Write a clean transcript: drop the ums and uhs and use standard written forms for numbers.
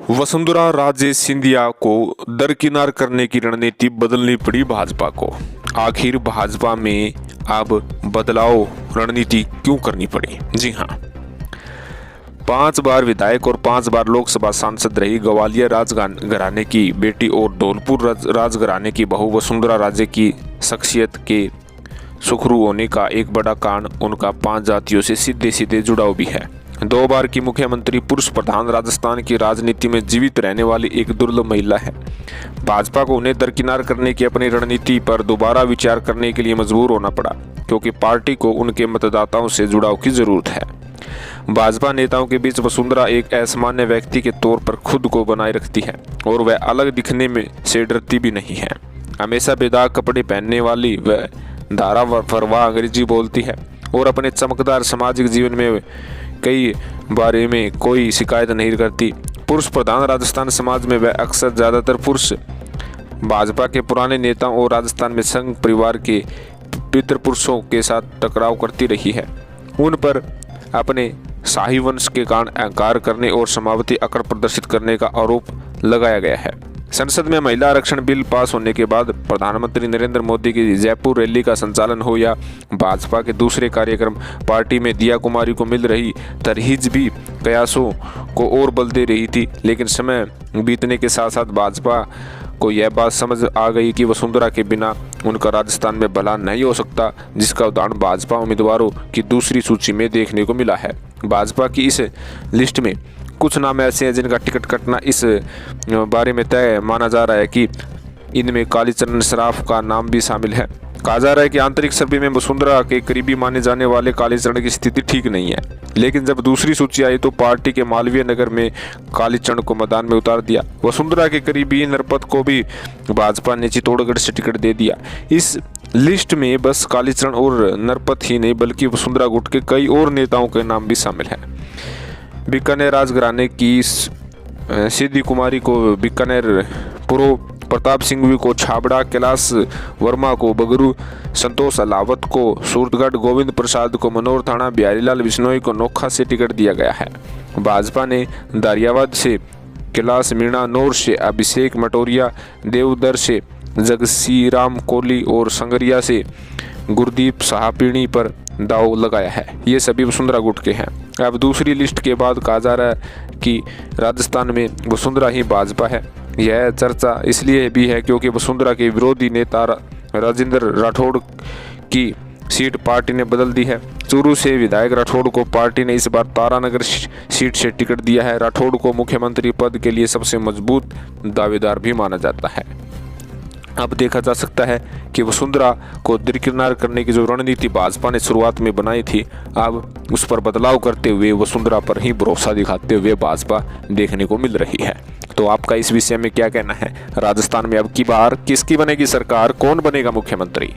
वसुंधरा राजे सिंधिया को दरकिनार करने की रणनीति बदलनी पड़ी भाजपा को। आखिर भाजपा में अब बदलाव रणनीति क्यों करनी पड़ी? जी हाँ, 5 बार विधायक और 5 बार लोकसभा सांसद रही ग्वालियर राजघराने की बेटी और धौलपुर राजघराने की बहू वसुंधरा राजे की शख्सियत के सुखरू होने का एक बड़ा कारण उनका 5 जातियों से सीधे सीधे जुड़ाव भी है। 2 बार की मुख्यमंत्री, पुरुष प्रधान राजस्थान की राजनीति में जीवित रहने वाली एक दुर्लभ महिला है। भाजपा को उन्हें दरकिनार करने की अपनी रणनीति पर दोबारा विचार करने के लिए मजबूर होना पड़ा, क्योंकि पार्टी को उनके मतदाताओं से जुड़ाव की जरूरत है। भाजपा नेताओं के बीच वसुंधरा एक असामान्य व्यक्ति के तौर पर खुद को बनाए रखती है और वह अलग दिखने में से डरती भी नहीं है। हमेशा बेदाग कपड़े पहनने वाली वह धारा फरवा अंग्रेजी बोलती है और अपने चमकदार सामाजिक जीवन में कई बारे में कोई शिकायत नहीं करती। पुरुष प्रधान राजस्थान समाज में वह अक्सर ज़्यादातर पुरुष भाजपा के पुराने नेताओं और राजस्थान में संघ परिवार के पितृपुरुषों के साथ टकराव करती रही है। उन पर अपने शाही वंश के कारण अहंकार करने और समावती अकड़ प्रदर्शित करने का आरोप लगाया गया है। संसद में महिला आरक्षण बिल पास होने के बाद प्रधानमंत्री नरेंद्र मोदी की जयपुर रैली का संचालन हो या भाजपा के दूसरे कार्यक्रम, पार्टी में दिया कुमारी को मिल रही तरहीज भी प्रयासों को और बल दे रही थी। लेकिन समय बीतने के साथ साथ भाजपा को यह बात समझ आ गई कि वसुंधरा के बिना उनका राजस्थान में भला नहीं हो सकता, जिसका उदाहरण भाजपा उम्मीदवारों की दूसरी सूची में देखने को मिला है। भाजपा की इस लिस्ट में कुछ नाम ऐसे हैं जिनका टिकट कटना इस बारे में तय माना जा रहा है कि इनमें कालीचरण सराफ का नाम भी शामिल है। कहा जा रहा है कि आंतरिक सर्वे में वसुंधरा के करीबी माने जाने वाले कालीचरण की स्थिति ठीक नहीं है, लेकिन जब दूसरी सूची आई तो पार्टी के मालवीय नगर में कालीचरण को मैदान में उतार दिया। वसुंधरा के करीबी नरपत को भी भाजपा ने चित्तौड़गढ़ से टिकट दे दिया। इस लिस्ट में बस कालीचरण और नरपत ही नहीं बल्कि वसुंधरा गुट के कई और नेताओं के नाम भी शामिल हैं। बीकानेर राजघराने की सिद्धि कुमारी को बीकानेर पुरो, प्रताप सिंघवी को छाबड़ा, कैलाश वर्मा को बगरू, संतोष अलावत को सूरतगढ़, गोविंद प्रसाद को मनोर थाना, बिहारीलाल बिश्नोई को नोखा से टिकट दिया गया है। भाजपा ने दारियावाद से कैलाश मीणा, नौर से अभिषेक मटोरिया, देवदर से जगसीराम कोहली और संगरिया से गुरदीप साहपीणी पर दाव लगाया है। ये सभी वसुंधरा गुट के हैं। अब दूसरी लिस्ट के बाद कहा जा रहा है कि राजस्थान में वसुंधरा ही भाजपा है। यह चर्चा इसलिए भी है क्योंकि वसुंधरा के विरोधी नेता राजेंद्र राठौड़ की सीट पार्टी ने बदल दी है। चूरू से विधायक राठौड़ को पार्टी ने इस बार तारानगर सीट से टिकट दिया है। राठौड़ को मुख्यमंत्री पद के लिए सबसे मजबूत दावेदार भी माना जाता है। अब देखा जा सकता है कि वसुंधरा को दरकिनार करने की जो रणनीति भाजपा ने शुरुआत में बनाई थी, अब उस पर बदलाव करते हुए वसुंधरा पर ही भरोसा दिखाते हुए भाजपा देखने को मिल रही है। तो आपका इस विषय में क्या कहना है? राजस्थान में अब की बार किसकी बनेगी सरकार? कौन बनेगा मुख्यमंत्री?